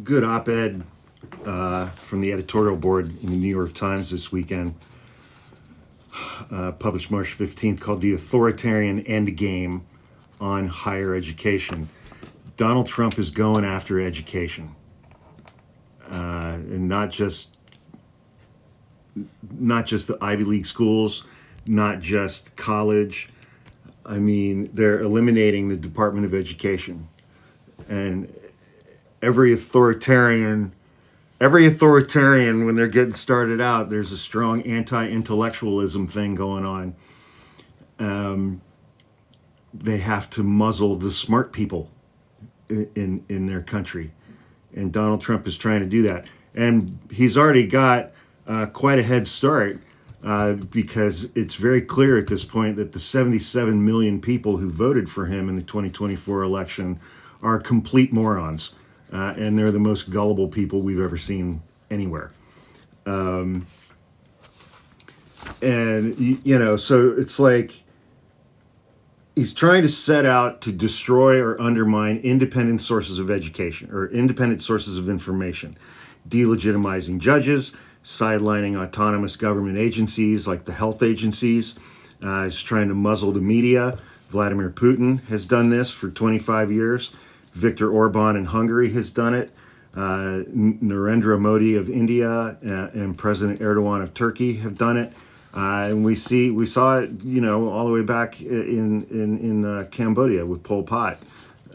good op-ed from the editorial board in the New York Times this weekend, published March 15th, called "The Authoritarian Endgame on Higher Education." Donald Trump is going after education, and not just the Ivy League schools, not just college. I mean, they're eliminating the Department of Education, and every authoritarian, when they're getting started out, there's a strong anti-intellectualism thing going on. They have to muzzle the smart people in their country, and Donald Trump is trying to do that, and he's already got quite a head start, because it's very clear at this point that the 77 million people who voted for him in the 2024 election are complete morons, and they're the most gullible people we've ever seen anywhere. And so it's like he's trying to set out to destroy or undermine independent sources of education or independent sources of information, delegitimizing judges, sidelining autonomous government agencies like the health agencies. He's trying to muzzle the media. Vladimir Putin has done this for 25 years. Viktor Orban in Hungary has done it. Narendra Modi of India and President Erdogan of Turkey have done it. And we saw it, all the way back in Cambodia with Pol Pot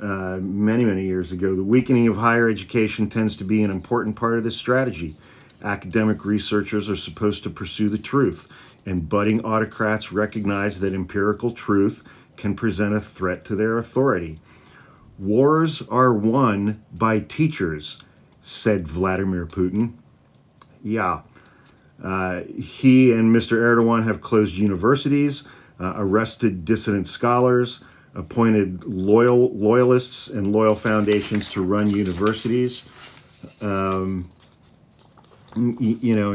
many years ago. The weakening of higher education tends to be an important part of this strategy. Academic researchers are supposed to pursue the truth, and budding autocrats recognize that empirical truth can present a threat to their authority. Wars are won by teachers, said Vladimir Putin. Yeah. He and Mr. Erdogan have closed universities, arrested dissident scholars, appointed loyalists and loyal foundations to run universities. And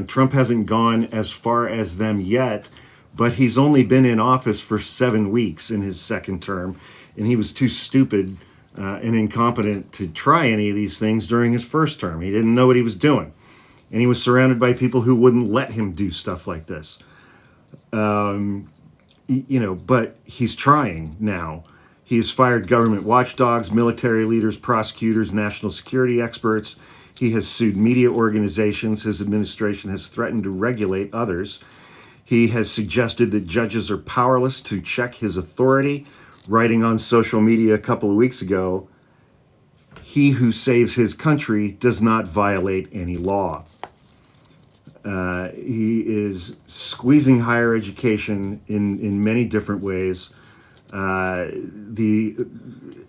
Trump hasn't gone as far as them yet, but he's only been in office for 7 weeks in his second term, and he was too stupid and incompetent to try any of these things during his first term. He didn't know what he was doing, and he was surrounded by people who wouldn't let him do stuff like this. But he's trying now. He has fired government watchdogs, military leaders, prosecutors, national security experts. He has sued media organizations. His administration has threatened to regulate others. He has suggested that judges are powerless to check his authority, writing on social media a couple of weeks ago, "He who saves his country does not violate any law." He is squeezing higher education in many different ways.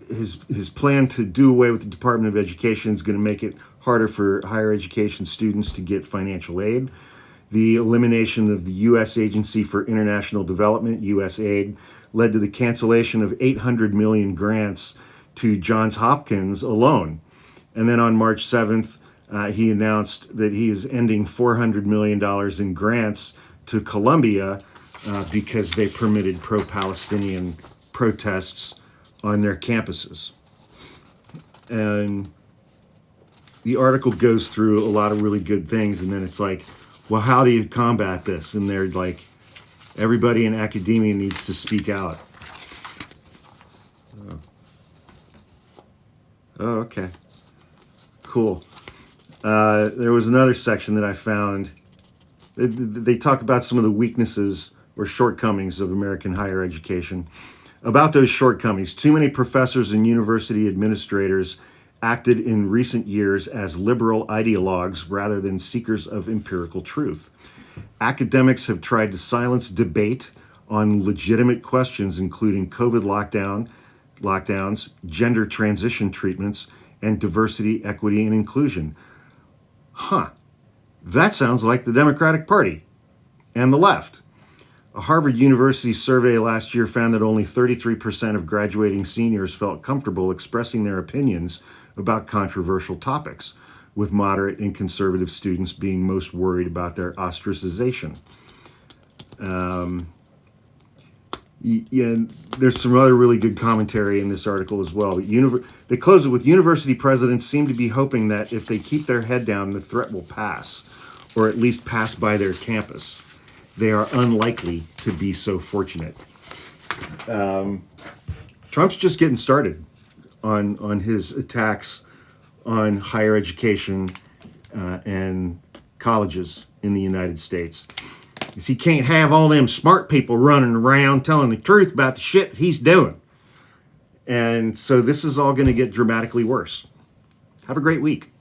His plan to do away with the Department of Education is going to make it harder for higher education students to get financial aid. The elimination of the U.S. Agency for International Development, USAID, led to the cancellation of 800 million grants to Johns Hopkins alone. And then on March 7th, he announced that he is ending $400 million in grants to Colombia because they permitted pro-Palestinian protests on their campuses. And the article goes through a lot of really good things, and then it's like, well, how do you combat this? And they're like, everybody in academia needs to speak out. Oh, okay. Cool. There was another section that I found. They talk about some of the weaknesses or shortcomings of American higher education. About those shortcomings, too many professors and university administrators acted in recent years as liberal ideologues rather than seekers of empirical truth. Academics have tried to silence debate on legitimate questions, including COVID lockdowns, gender transition treatments, and diversity, equity, and inclusion. That sounds like the Democratic Party and the left. A Harvard University survey last year found that only 33% of graduating seniors felt comfortable expressing their opinions about controversial topics, with moderate and conservative students being most worried about their ostracization. Yeah, there's some other really good commentary in this article as well. They close it with university presidents seem to be hoping that if they keep their head down, the threat will pass, or at least pass by their campus. They are unlikely to be so fortunate. Trump's just getting started on his attacks on higher education and colleges in the United States. Because he can't have all them smart people running around telling the truth about the shit he's doing. And so this is all going to get dramatically worse. Have a great week.